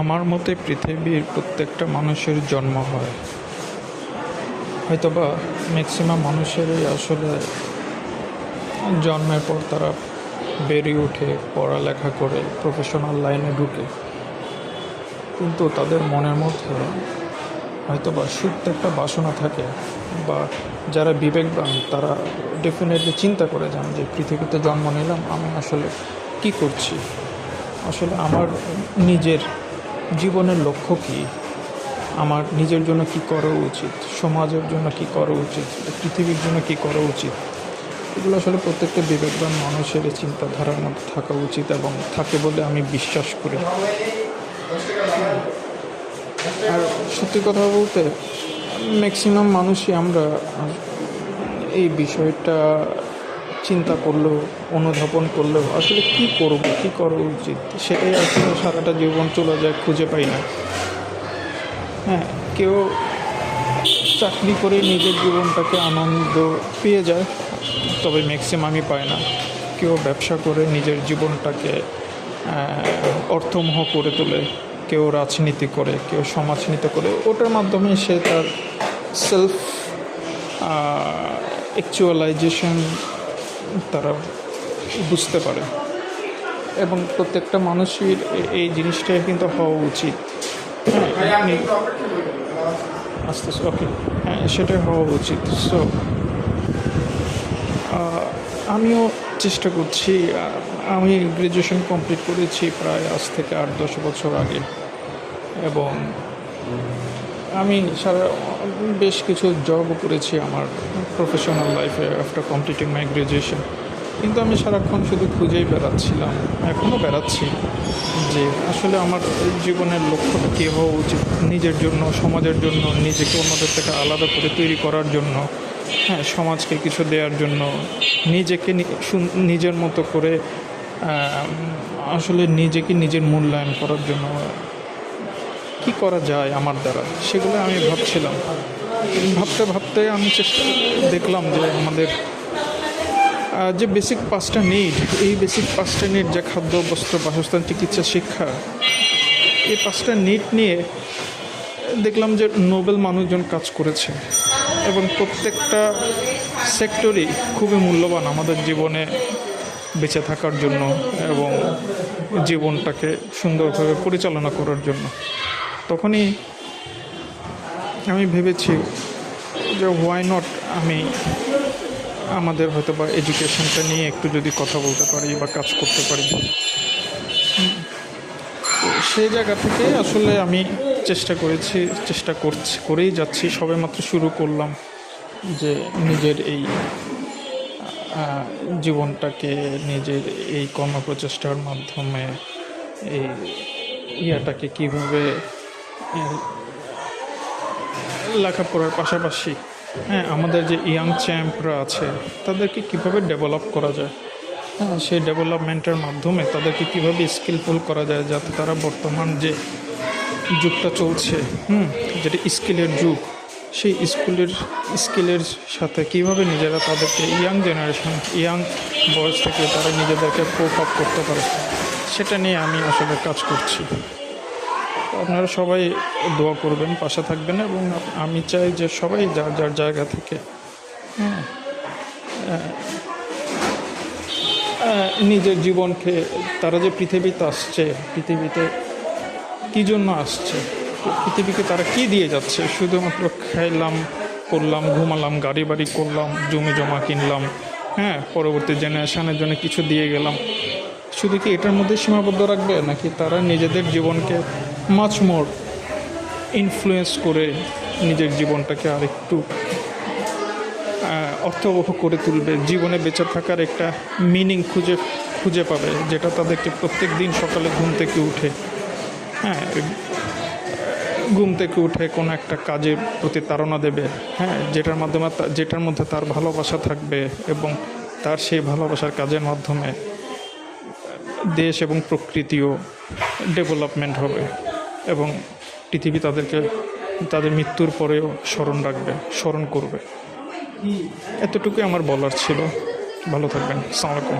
আমার মতে পৃথিবীর প্রত্যেকটা মানুষের জন্ম হয়, হয়তোবা ম্যাক্সিমাম মানুষেরই আসলে জন্মের পর তারা বেড়ে ওঠে, পড়ালেখা করে প্রফেশনাল লাইনে ঢুকে, কিন্তু তাদের মনের মধ্যে হয়তোবা সুপ্ত একটা বাসনা থাকে, বা যারা বিবেকবান তারা ডেফিনেটলি চিন্তা করে যান যে পৃথিবীতে জন্ম নিলাম, আমি আসলে কি করছি, আসলে আমার নিজের জীবনের লক্ষ্য কী, আমার নিজের জন্য কি করা উচিত, সমাজের জন্য কি করা উচিত, পৃথিবীর জন্য কি করা উচিত। এগুলো আসলে প্রত্যেকটা বিবেকবান মানুষের চিন্তাধারার মধ্যে থাকা উচিত এবং থাকে বলে আমি বিশ্বাস করি। আর সত্যি কথা বলতে ম্যাক্সিমাম মানুষই আমরা এই বিষয়টা চিন্তা করলেও, অনুধাবন করলেও আসলে কি করব, কি করা উচিত, সেটাই আসলে সারাটা জীবন চলে যায়, খুঁজে পাই না। হ্যাঁ, কেউ চাকরি করে নিজের জীবনটাকে আনন্দ পেয়ে যায়, তবে ম্যাক্সিমামই পায় না। কেউ ব্যবসা করে নিজের জীবনটাকে অর্থমহ করে তোলে, কেউ রাজনীতি করে, কেউ সমাজনীতি করে, ওটার মাধ্যমে সে তার সেলফ অ্যাকচুয়ালাইজেশন তারা বুঝতে পারে। এবং প্রত্যেকটা মানুষের এই জিনিসটাই কিন্তু হওয়া উচিত। হ্যাঁ, আস্তে আস্তে ওকে, হ্যাঁ, সেটাই হওয়া উচিত। সো আমিও চেষ্টা করছি। আমি গ্র্যাজুয়েশন কমপ্লিট করেছি প্রায় আজ থেকে 8-10 বছর আগে, এবং আমি বেশ কিছু জবও করেছি আমার প্রফেশনাল লাইফে আফটার কমপ্লিটিং মাই গ্র্যাজুয়েশন। কিন্তু আমি সারাক্ষণ শুধু খুঁজেই বেড়াচ্ছিলাম, এখনও বেড়াচ্ছি, যে আসলে আমার জীবনের লক্ষ্যটা কী হওয়া উচিত, নিজের জন্য, সমাজের জন্য, নিজেকে অন্যদের থেকে আলাদা করে তৈরি করার জন্য, হ্যাঁ, সমাজকে কিছু দেওয়ার জন্য, নিজেকে নিজের মতো করে আসলে নিজেকে নিজের মূল্যায়ন করার জন্য কি করা যায় আমার দ্বারা, সেগুলো আমি ভাবছিলাম। ভাবতে ভাবতে আমি দেখলাম যে আমাদের যে বেসিক 5টা নিড, এই বেসিক 5টা নিড, যে খাদ্য, বস্ত্র, বাসস্থান, চিকিৎসা, শিক্ষা, এই 5টা নিড নিয়ে দেখলাম যে নোবেল মানুষজন কাজ করেছে, এবং প্রত্যেকটা সেক্টরই খুবই মূল্যবান আমাদের জীবনে বেঁচে থাকার জন্য এবং জীবনটাকে সুন্দরভাবে পরিচালনা করার জন্য। তখনই আমি ভেবেছি যে হোয়াই নট আমি আমাদের হয়তো বা এডুকেশনটা নিয়ে একটু যদি কথা বলতে পারি বা কাজ করতে পারি। সেই জায়গা থেকে আসলে আমি চেষ্টা করেই যাচ্ছি। সবেমাত্র শুরু করলাম যে নিজের এই জীবনটাকে নিজের এই কর্মপ্রচেষ্টার মাধ্যমে এই ইয়াটাকে কীভাবে লেখাপড়ার পাশাপাশি, হ্যাঁ, আমাদের যে ইয়াং চ্যাম্পরা আছে তাদেরকে কীভাবে ডেভেলপ করা যায়, হ্যাঁ, সেই ডেভেলপমেন্টের মাধ্যমে তাদেরকে কীভাবে স্কিলফুল করা যায়, যাতে তারা বর্তমান যে যুগটা চলছে, যেটা স্কিলের যুগ, সেই স্কিলের সাথে কীভাবে নিজেরা তাদেরকে ইয়াং বয়স থেকে তারা নিজেদেরকে কোপ আপ করতে পারে, সেটা নিয়ে আমি আসলে কাজ করছি। আপনারা সবাই দোয়া করবেন, পাশে থাকবেন, এবং আমি চাই যে সবাই যার যার জায়গা থেকে নিজের জীবনকে, তারা যে পৃথিবীতে আসছে, পৃথিবীতে কী জন্য আসছে, পৃথিবীকে তারা কী দিয়ে যাচ্ছে, শুধুমাত্র খাইলাম, করলাম, ঘুমালাম, গাড়ি বাড়ি করলাম, জমি জমা কিনলাম, হ্যাঁ, পরবর্তী জেনারেশনের জন্য কিছু দিয়ে গেলাম, শুধু কি এটার মধ্যে সীমাবদ্ধ রাখবে, নাকি তারা নিজেদের জীবনকে মাচ মোর ইনফ্লুয়েন্স করে নিজের জীবনটাকে আরেকটু অর্থবহ করে তুলবে, জীবনে বেঁচে থাকার একটা মিনিং খুঁজে পাবে, যেটা তাদেরকে প্রত্যেক দিন সকালে ঘুম থেকে উঠে কোনো একটা কাজের প্রতি তাড়না দেবে, হ্যাঁ, যেটার মধ্যে তার ভালোবাসা থাকবে, এবং তার সেই ভালোবাসার কাজের মাধ্যমে দেশ এবং প্রকৃতিও ডেভেলপমেন্ট হবে, এবং পৃথিবী তাদেরকে তাদের মৃত্যুর পরেও স্মরণ করবে। এতটুকুই আমার বলার ছিল। ভালো থাকবেন। আসসালামু আলাইকুম।